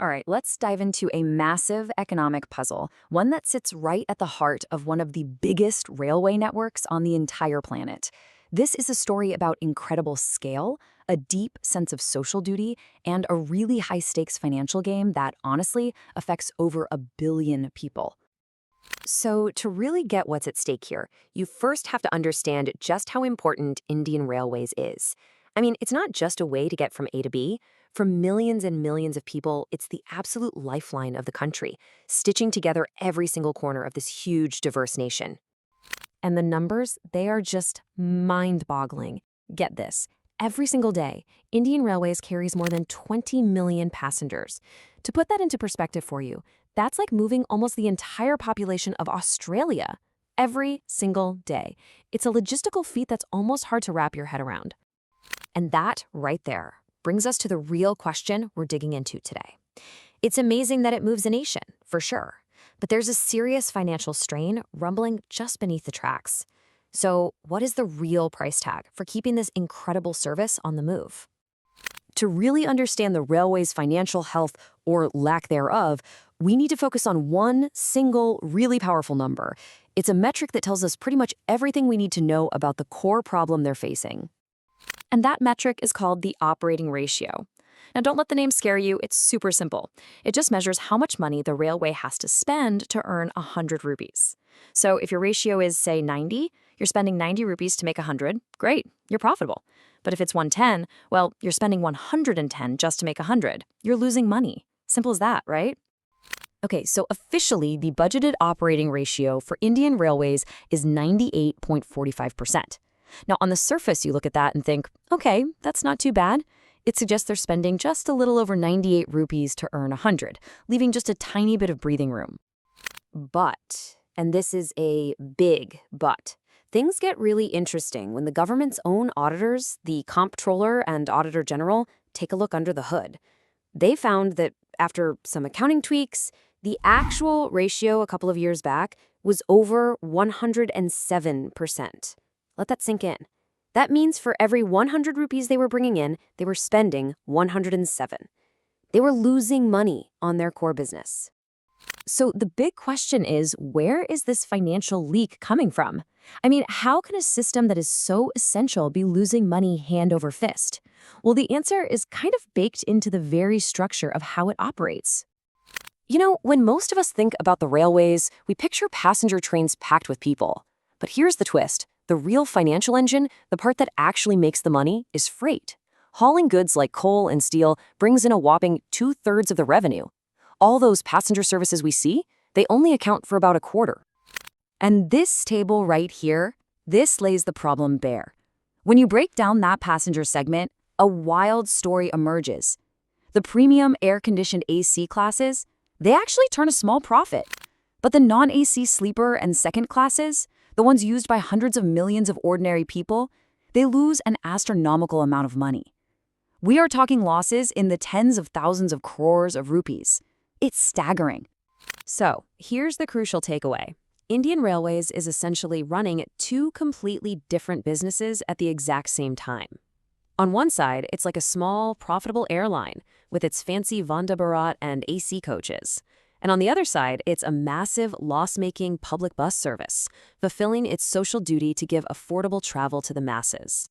All right, let's dive into a massive economic puzzle, one that sits right at the heart of one of the biggest railway networks on the entire planet. This is a story about incredible scale, a deep sense of social duty, and a really high stakes financial game that honestly affects over 1 billion people. So, to really get what's at stake here, you first have to understand just how important Indian Railways is. I mean, it's not just a way to get from A to B. For millions and millions of people, it's the absolute lifeline of the country, stitching together every single corner of this huge, diverse nation. And the numbers, they are just mind-boggling. Get this. Every single day, Indian Railways carries more than 20 million passengers. To put that into perspective for you, that's like moving almost the entire population of Australia every single day. It's a logistical feat that's almost hard to wrap your head around. And that right there brings us to the real question we're digging into today. It's amazing that it moves a nation, for sure, but there's a serious financial strain rumbling just beneath the tracks. So, what is the real price tag for keeping this incredible service on the move? To really understand the railway's financial health or lack thereof, we need to focus on one single, really powerful number. It's a metric that tells us pretty much everything we need to know about the core problem they're facing. And that metric is called the operating ratio. Now, don't let the name scare you. It's super simple. It just measures how much money the railway has to spend to earn 100 rupees. So if your ratio is, say, 90, you're spending 90 rupees to make 100. Great, you're profitable. But if it's 110, well, you're spending 110 just to make 100. You're losing money. Simple as that, right? Okay, so officially, the budgeted operating ratio for Indian Railways is 98.45%. Now, on the surface, you look at that and think, okay, that's not too bad. It suggests they're spending just a little over 98 rupees to earn 100, leaving just a tiny bit of breathing room. But, and this is a big but, things get really interesting when the government's own auditors, the Comptroller and Auditor General, take a look under the hood. They found that after some accounting tweaks, the actual ratio a couple of years back was over 107%. Let that sink in. That means for every 100 rupees they were bringing in, they were spending 107. They were losing money on their core business. So the big question is, where is this financial leak coming from? I mean, how can a system that is so essential be losing money hand over fist? Well, the answer is kind of baked into the very structure of how it operates. You know, when most of us think about the railways, we picture passenger trains packed with people. But here's the twist. The real financial engine, the part that actually makes the money, is freight. Hauling goods like coal and steel brings in a whopping 2/3 of the revenue. All those passenger services we see, they only account for about a quarter. And this table right here, this lays the problem bare. When you break down that passenger segment, a wild story emerges. The premium air-conditioned AC classes, they actually turn a small profit. But the non-AC sleeper and second classes, the ones used by hundreds of millions of ordinary people, they lose an astronomical amount of money. We are talking losses in the tens of thousands of crores of rupees. It's staggering. So, here's the crucial takeaway. Indian Railways is essentially running two completely different businesses at the exact same time. On one side, it's like a small, profitable airline with its fancy Vande Bharat and AC coaches. And on the other side, it's a massive, loss-making public bus service, fulfilling its social duty to give affordable travel to the masses.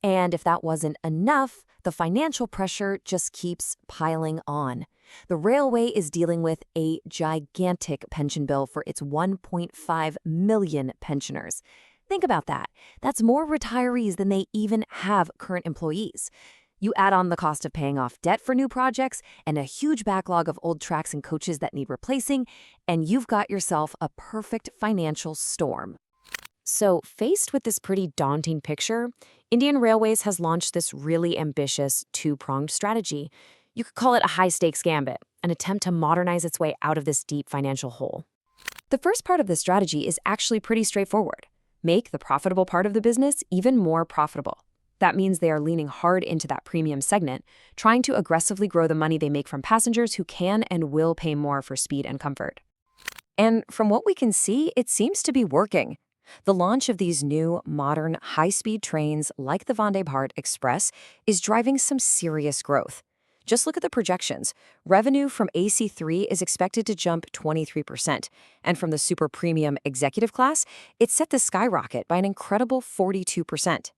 And if that wasn't enough, the financial pressure just keeps piling on. The railway is dealing with a gigantic pension bill for its 1.5 million pensioners. Think about that. That's more retirees than they even have current employees. You add on the cost of paying off debt for new projects and a huge backlog of old tracks and coaches that need replacing, and you've got yourself a perfect financial storm. So, faced with this pretty daunting picture, Indian Railways has launched this really ambitious two-pronged strategy. You could call it a high-stakes gambit, an attempt to modernize its way out of this deep financial hole. The first part of this strategy is actually pretty straightforward. Make the profitable part of the business even more profitable. That means they are leaning hard into that premium segment, trying to aggressively grow the money they make from passengers who can and will pay more for speed and comfort. And from what we can see, it seems to be working. The launch of these new, modern, high-speed trains like the Vande Bharat Express is driving some serious growth. Just look at the projections. Revenue from AC3 is expected to jump 23%, and from the super premium executive class, it's set to skyrocket by an incredible 42%.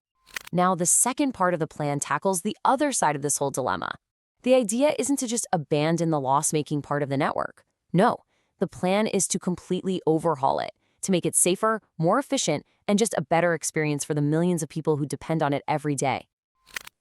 Now, the second part of the plan tackles the other side of this whole dilemma. The idea isn't to just abandon the loss-making part of the network. No, the plan is to completely overhaul it, to make it safer, more efficient, and just a better experience for the millions of people who depend on it every day.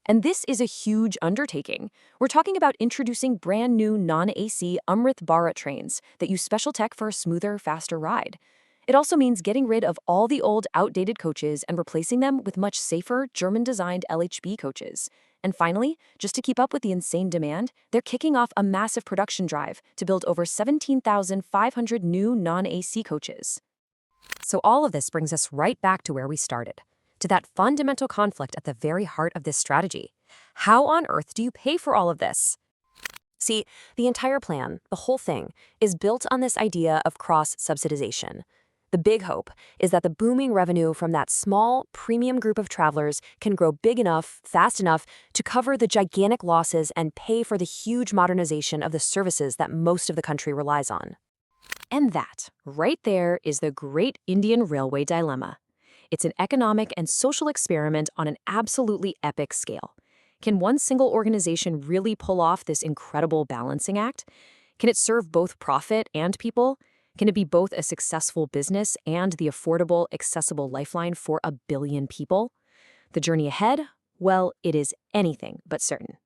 And this is a huge undertaking. We're talking about introducing brand new non-AC Amrit Bharat trains that use special tech for a smoother, faster ride. It also means getting rid of all the old, outdated coaches and replacing them with much safer, German-designed LHB coaches. And finally, just to keep up with the insane demand, they're kicking off a massive production drive to build over 17,500 new non-AC coaches. So all of this brings us right back to where we started, to that fundamental conflict at the very heart of this strategy. How on earth do you pay for all of this? See, the entire plan, the whole thing, is built on this idea of cross-subsidization. The big hope is that the booming revenue from that small, premium group of travelers can grow big enough, fast enough, to cover the gigantic losses and pay for the huge modernization of the services that most of the country relies on. And that, right there, is the great Indian railway dilemma. It's an economic and social experiment on an absolutely epic scale. Can one single organization really pull off this incredible balancing act? Can it serve both profit and people? Can it be both a successful business and the affordable, accessible lifeline for 1 billion people? The journey ahead? Well, it is anything but certain.